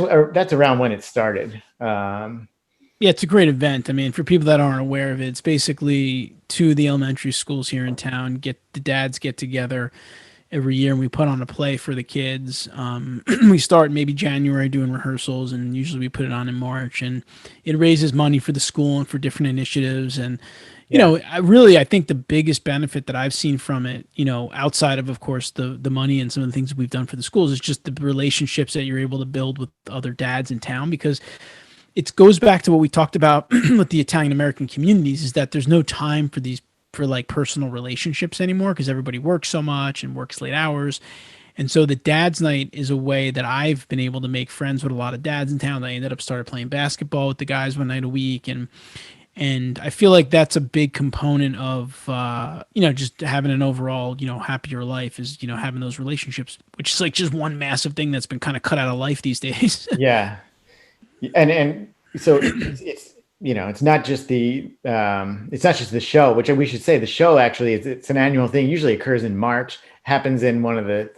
around when it started. Yeah, it's a great event. I mean, for people that aren't aware of it, it's basically two of the elementary schools here in town the dads get together every year and we put on a play for the kids. We start maybe January doing rehearsals and usually we put it on in March, and it raises money for the school and for different initiatives. And, Yeah, I think the biggest benefit that I've seen from it, outside of course, the money and some of the things that we've done for the schools is just the relationships that you're able to build with other dads in town, because it goes back to what we talked about with the Italian American communities, is that there's no time for like personal relationships anymore because everybody works so much and works late hours. And so the dad's night is a way that I've been able to make friends with a lot of dads in town. I ended up started playing basketball with the guys one night a week, and I feel like that's a big component of just having an overall happier life is having those relationships, which is like just one massive thing that's been kind of cut out of life these days. yeah. And so it's not just the show, which we should say the show actually it's an annual thing. Usually occurs in March, happens in one of the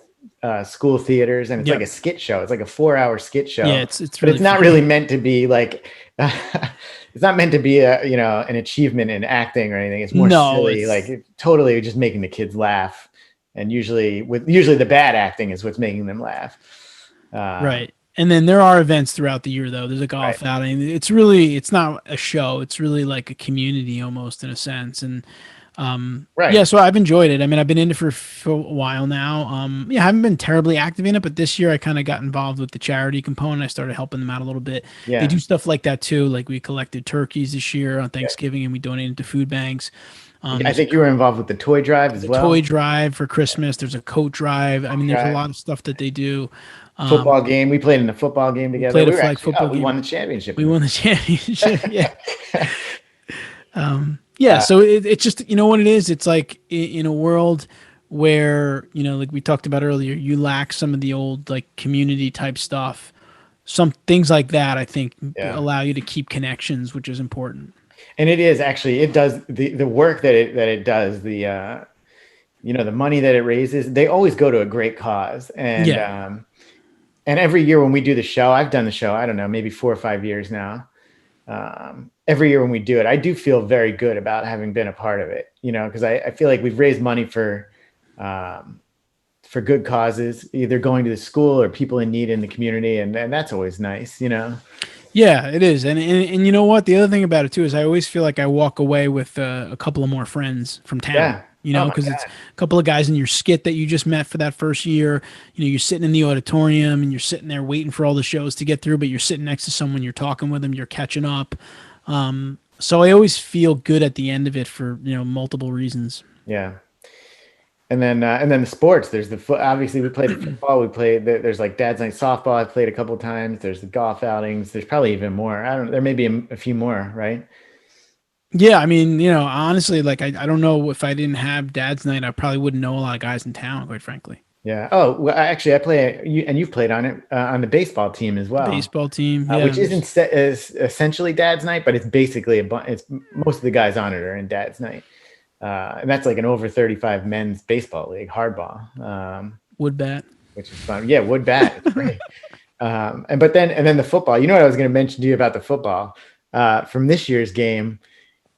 school theaters, and it's Yep. like a skit show. It's like a 4-hour skit show. Yeah, it's but really it's not funny. really meant to be like it's not meant to be an achievement in acting or anything. It's more No, silly, it's like totally just making the kids laugh. And usually the bad acting is what's making them laugh. right. And then there are events throughout the year, though. There's a Right. golf outing. It's not a show. It's really like a community almost in a sense. And Right. yeah, so I've enjoyed it. I mean, I've been in it for a while now. Yeah, I haven't been terribly active in it, but this year I kind of got involved with the charity component. I started helping them out a little bit. They Yeah. do stuff like that too. Like we collected turkeys this year on Yeah. Thanksgiving and we donated to food banks. I There's think you were involved with the toy drive as a well. toy drive for Christmas. There's a coat drive. I mean, there's a Drive. lot of stuff that they do. Football game. We played in a football game We together. played a We were flag actually football we game. won the championship. We won the championship. Yeah. Yeah. Uh, So it's just, what it is? It's like in a world where, like we talked about earlier, you lack some of the old like community type stuff. Some things like that, I think, yeah. allow you to keep connections, which is important. And it is actually, it does the work that it does, the money that it raises, they always go to a great cause. Yeah. And every year when we do the show, I've done the show, I don't know, maybe 4 or 5 years now. Every year when we do it, I do feel very good about having been a part of it, because I feel like we've raised money for good causes, either going to the school or people in need in the community. And that's always nice, Yeah, it is. And you know what? The other thing about it too is I always feel like I walk away with a couple of more friends from town. Yeah. Oh my Because God. it's a couple of guys in your skit that you just met for that first year. You're sitting in the auditorium and you're sitting there waiting for all the shows to get through, but you're sitting next to someone, you're talking with them, you're catching up. So I always feel good at the end of it for multiple reasons. Yeah. And then the sports. There's obviously we played football. There's like dad's night softball. I've played a couple of times. There's the golf outings. There's probably even more. There may be a few more, right? Yeah, I mean, honestly, like I don't know if I didn't have dad's night, I probably wouldn't know a lot of guys in town, quite frankly. Yeah. Oh, well, actually, I play and you've played on it on the baseball team as well, Baseball team, yeah. which isn't is essentially dad's night, but it's basically it's most of the guys on it are in dad's night, and that's like an over 35 men's baseball league, hardball, Wood bat. which is fun. Yeah, wood bat. It's great. And then the football. You know what I was going to mention to you about the football from this year's game.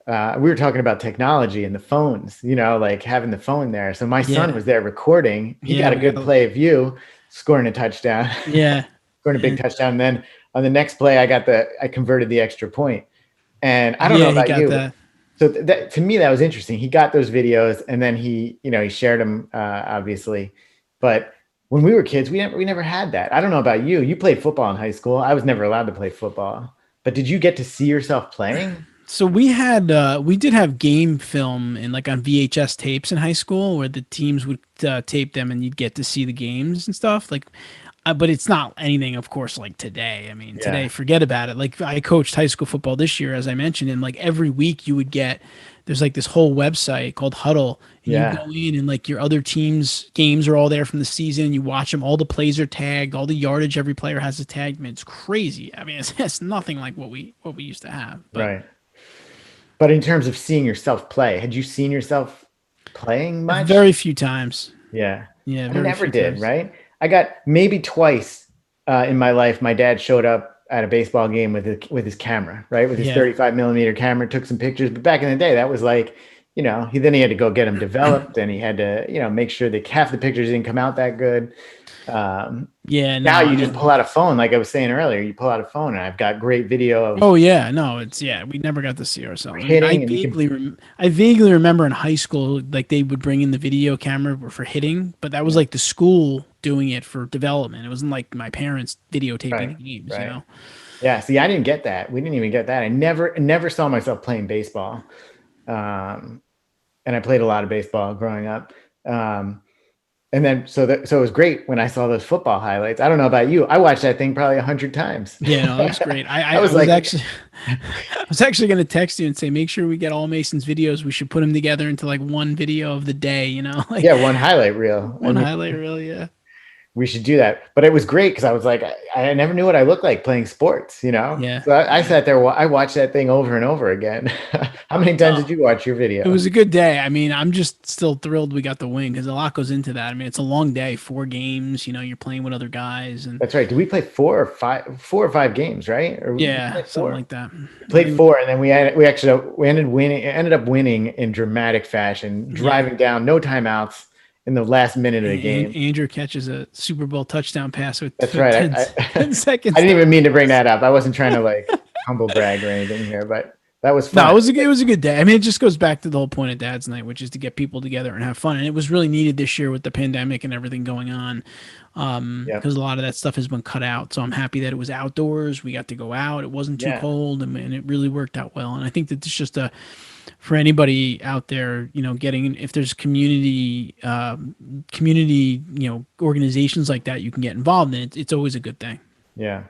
We were talking about technology and the phones, like having the phone there. So my son was there recording. He got a good play of you scoring a touchdown. Yeah. Scoring a big touchdown. And then on the next play, I converted the extra point. And I don't know about you. That. So to me, that was interesting. He got those videos and then he shared them, obviously. But when we were kids, we never had that. I don't know about you. You played football in high school. I was never allowed to play football. But did you get to see yourself playing? So we did have game film and like on VHS tapes in high school where the teams would tape them and you'd get to see the games and stuff like, but it's not anything, of course, like today. I mean, today, forget about it. Like I coached high school football this year, as I mentioned, and like every week you would get there's like this whole website called Huddle, and you go Yeah. in and like your other team's games are all there from the season. You watch them, all the plays are tagged, all the yardage every player has a tag. Man, it's crazy. I mean, it's nothing like what we used to have. But Right. But in terms of seeing yourself play, had you seen yourself playing much? very few times. Yeah. Yeah, I very never few did, times. right? I got maybe twice in my life. My dad showed up at a baseball game with his camera, right? With his Yeah. 35 millimeter camera, took some pictures. But back in the day, that was like, he had to go get them developed, and he had to, make sure that half the pictures didn't come out that good. Um, Yeah, Now no, I you just mean, pull out a phone, like I was saying earlier. You pull out a phone, and I've got great video of oh yeah, no, it's yeah, we never got to see ourselves. I mean, hitting, and you can, I vaguely remember in high school like they would bring in the video camera for hitting, but that was yeah, like the school doing it for development. It wasn't like my parents videotaping the right, games, you right. know. Yeah. See, I didn't get that. We didn't even get that. I never saw myself playing baseball. Um, and I played a lot of baseball growing up. Um, and then so it was great when I saw those football highlights. I don't know about you. I watched that thing probably 100 times. Yeah, no, that was great. I I was was like, actually I was actually gonna text you and say make sure we get all Mason's videos. We should put them together into like one video of the day, you know, like yeah, one highlight reel. I one mean, highlight reel. Yeah. we should do that. But it was great because I was like, I never knew what I looked like playing sports, Yeah. So I Yeah. sat there, I watched that thing over and over again. How many times did Oh, you watch your it video? was a good day. I mean, I'm just still thrilled we got the win because a lot goes into that. I mean, it's a long day, 4 games. You know, you're playing with other guys, and That's right. Did we play 4 or 5 games, right? Or we yeah, played something four. like that. We I played think, four, and then we ended up winning in dramatic fashion, yeah. driving down, no timeouts in the last minute of the And game. Andrew catches a Super Bowl touchdown pass with That's right. 10 I seconds didn't to even go. mean to bring that up. I wasn't trying to like humble brag or anything here, but that was No, fun. it was a good day. I mean, it just goes back to the whole point of Dad's Night, which is to get people together and have fun. And it was really needed this year with the pandemic and everything going on, Yep. because a lot of that stuff has been cut out. So I'm happy that it was outdoors. We got to go out. It wasn't too Yeah. cold, and it really worked out well. And I think that it's just a for anybody out there, you know, getting if there's community, you know, organizations like that you can get involved in. It's always a good thing. Yeah.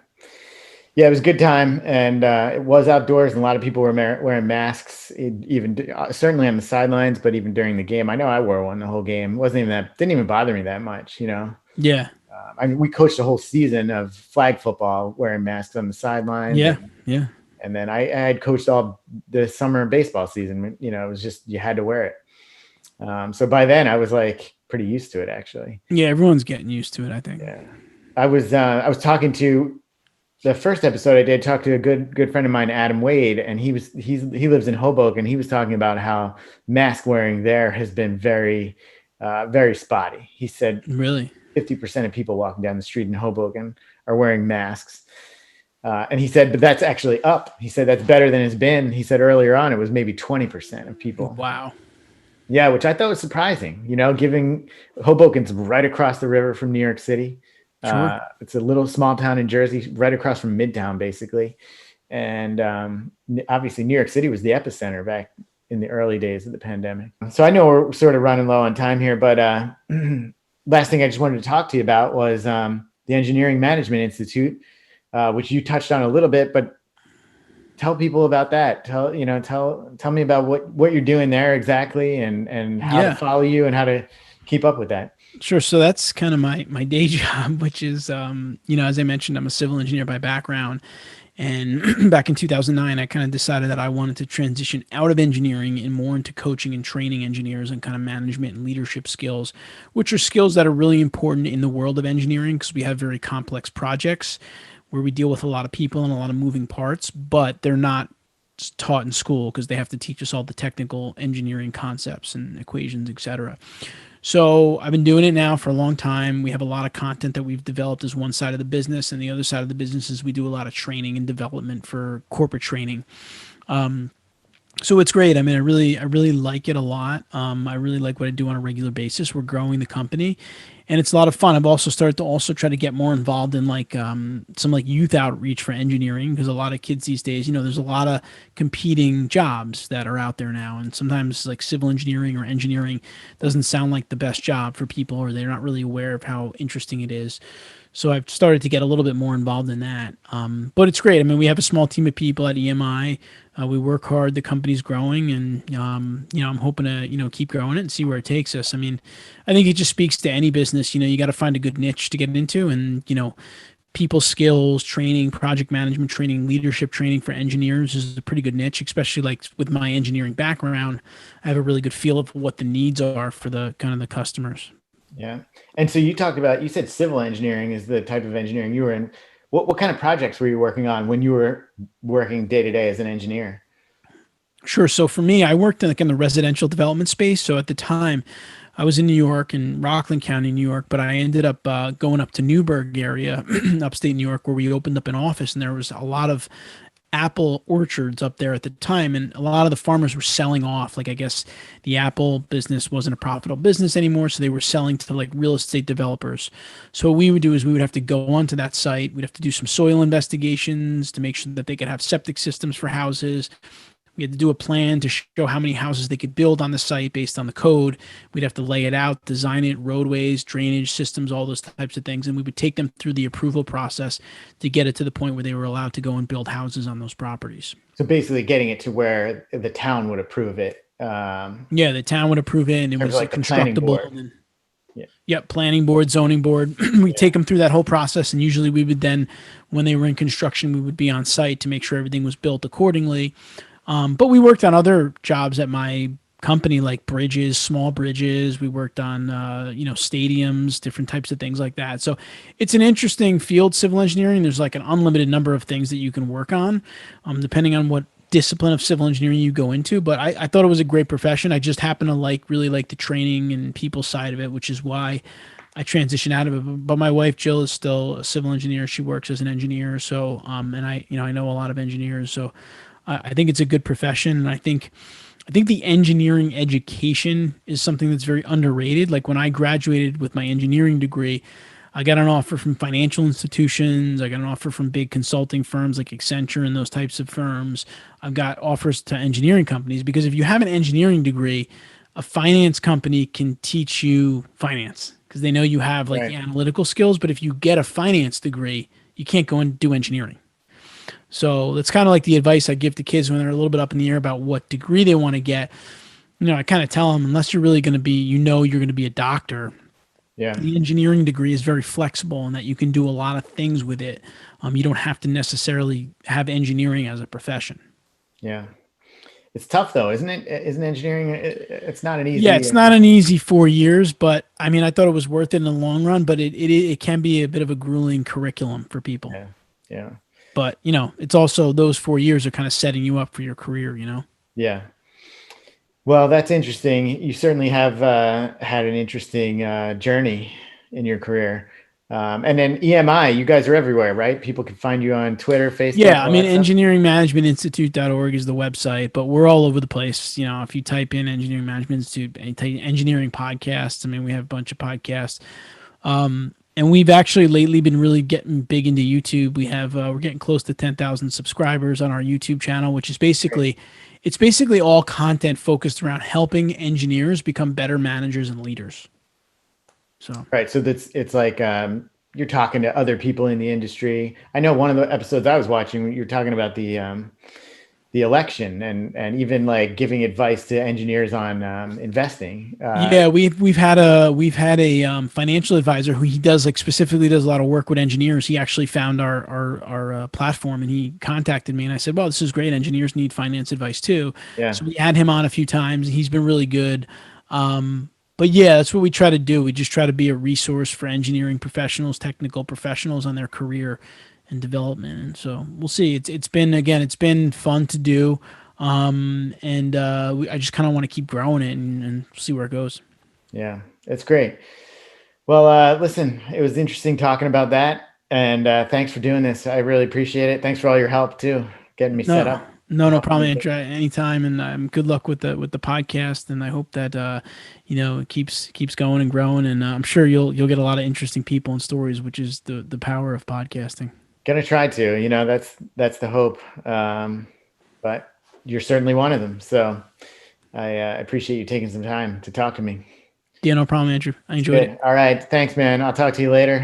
Yeah, it was a good time, and it was outdoors, and a lot of people were wearing masks, even certainly on the sidelines, but even during the game. I know I wore one the whole game. It wasn't even that didn't even bother me that much. Yeah, I mean, we coached a whole season of flag football wearing masks on the sidelines, yeah, and yeah. and then I had coached all the summer baseball season. It was just you had to wear it. So by then I was like pretty used to it, actually. Yeah, everyone's getting used to it, I think. Yeah, I was talking to the first episode I did talk to a good friend of mine, Adam Wade, and he lives in Hoboken. He was talking about how mask wearing there has been very spotty. He said Really? 50% of people walking down the street in Hoboken are wearing masks. And he said, but that's actually up. He said that's better than it's been. He said earlier on it was maybe 20% of people. Wow. Yeah, which I thought was surprising. Giving Hoboken's right across the river from New York City. Sure. It's a little small town in Jersey, right across from Midtown, basically. And obviously, New York City was the epicenter back in the early days of the pandemic. So I know we're sort of running low on time here, but last thing I just wanted to talk to you about was the Engineering Management Institute, which you touched on a little bit, but tell people about that. Tell me about what you're doing there exactly, and how to Yeah. follow you and how to keep up with that. Sure. So that's kind of my day job, which is, you know, as I mentioned, I'm a civil engineer by background. And back in 2009, I kind of decided that I wanted to transition out of engineering and more into coaching and training engineers and kind of management and leadership skills, which are skills that are really important in the world of engineering because we have very complex projects where we deal with a lot of people and a lot of moving parts, but they're not taught in school because they have to teach us all the technical engineering concepts and equations, etc. So I've been doing it now for a long time. We have a lot of content that we've developed as one side of the business, and the other side of the business is we do a lot of training and development for corporate training. So it's great. I mean, I really like it a lot. I really like what I do on a regular basis. We're growing the company, and it's a lot of fun. I've also started to also try to get more involved in like some like youth outreach for engineering because a lot of kids these days, you know, there's a lot of competing jobs that are out there now, and sometimes like civil engineering or engineering doesn't sound like the best job for people, or they're not really aware of how interesting it is. So I've started to get a little bit more involved in that. But it's great. I mean, we have a small team of people at EMI. We work hard. The company's growing, and I'm hoping to keep growing it and see where it takes us. I mean, I think it just speaks to any business. You got to find a good niche to get into, and people skills training, project management training, leadership training for engineers is a pretty good niche, especially like with my engineering background. I have a really good feel of what the needs are for the kind of the customers. Yeah. And so you said civil engineering is the type of engineering you were in. What kind of projects were you working on when you were working day to day as an engineer? Sure. So for me, I worked in like in the residential development space. So at the time, I was in New York in Rockland County, New York, but I ended up going up to Newburgh area, upstate New York, where we opened up an office, and there was a lot of apple orchards up there at the time, and a lot of the farmers were selling off. Like I guess the apple business wasn't a profitable business anymore, so they were selling to like real estate developers. So what we would do is we would have to go onto that site. We'd have to do some soil investigations to make sure that they could have septic systems for houses. We had to do a plan to show how many houses they could build on the site based on the code. We'd have to lay it out, design it, roadways, drainage systems, all those types of things. And we would take them through the approval process to get it to the point where they were allowed to go and build houses on those properties. So basically getting it to where the town would approve it. Yeah, the town would approve it, and it was Like the planning constructible. board. And then, Yeah. yep, planning board, zoning board. We take them through that whole process, and usually we would then, when they were in construction, we would be on site to make sure everything was built accordingly. But we worked on other jobs at my company, like bridges, small bridges. We worked on, stadiums, different types of things like that. So it's an interesting field, civil engineering. There's like an unlimited number of things that you can work on, depending on what discipline of civil engineering you go into. But I thought it was a great profession. I just happen to really like the training and people side of it, which is why I transitioned out of it. But my wife Jill is still a civil engineer. She works as an engineer. So and I know a lot of engineers. So I think it's a good profession, and I think the engineering education is something that's very underrated. Like when I graduated with my engineering degree, I got an offer from financial institutions. I got an offer from big consulting firms like Accenture and those types of firms. I've got offers to engineering companies because if you have an engineering degree, a finance company can teach you finance because they know you have like the analytical skills. But if you get a finance degree, you can't go and do engineering. So that's kind of like the advice I give to kids when they're a little bit up in the air about what degree they want to get. I kind of tell them, unless you're really going to be, you're going to be a doctor. Yeah. The engineering degree is very flexible in that you can do a lot of things with it. You don't have to necessarily have engineering as a profession. Yeah. It's tough though, isn't it? Isn't engineering? It's not an easy. Yeah, it's not an easy 4 years, but I mean, I thought it was worth it in the long run. But it can be a bit of a grueling curriculum for people. Yeah. Yeah. But it's also those 4 years are kind of setting you up for your career. Yeah. Well, that's interesting. You certainly have had an interesting journey in your career. And then EMI, you guys are everywhere, right? People can find you on Twitter, Facebook. Yeah, I mean, engineeringmanagementinstitute.org is the website, but we're all over the place. If you type in Engineering Management Institute and type engineering podcasts, I mean, we have a bunch of podcasts. And we've actually lately been really getting big into YouTube. We're getting close to 10,000 subscribers on our YouTube channel, which is basically all content focused around helping engineers become better managers and leaders. So right, so it's like you're talking to other people in the industry. I know one of the episodes I was watching, you're talking about the election and even like giving advice to engineers on investing. Yeah, we've had a financial advisor who he does specifically does a lot of work with engineers. He actually found our platform and he contacted me and I said, well, this is great. Engineers need finance advice too. Yeah. So we had him on a few times. He's been really good. But yeah, that's what we try to do. We just try to be a resource for engineering professionals, technical professionals on their career and development. And so we'll see. It's been fun to do. I just kind of want to keep growing it and see where it goes. Yeah, it's great. Well, listen, it was interesting talking about that. And thanks for doing this. I really appreciate it. Thanks for all your help too, getting me set up. No problem. Anytime. And good luck with the podcast. And I hope that it keeps going and growing. And I'm sure you'll get a lot of interesting people and stories, which is the power of podcasting. Gonna try to. That's the hope. But you're certainly one of them. So I appreciate you taking some time to talk to me. Yeah, no problem, Andrew. I enjoyed it. Good. All right. Thanks, man. I'll talk to you later.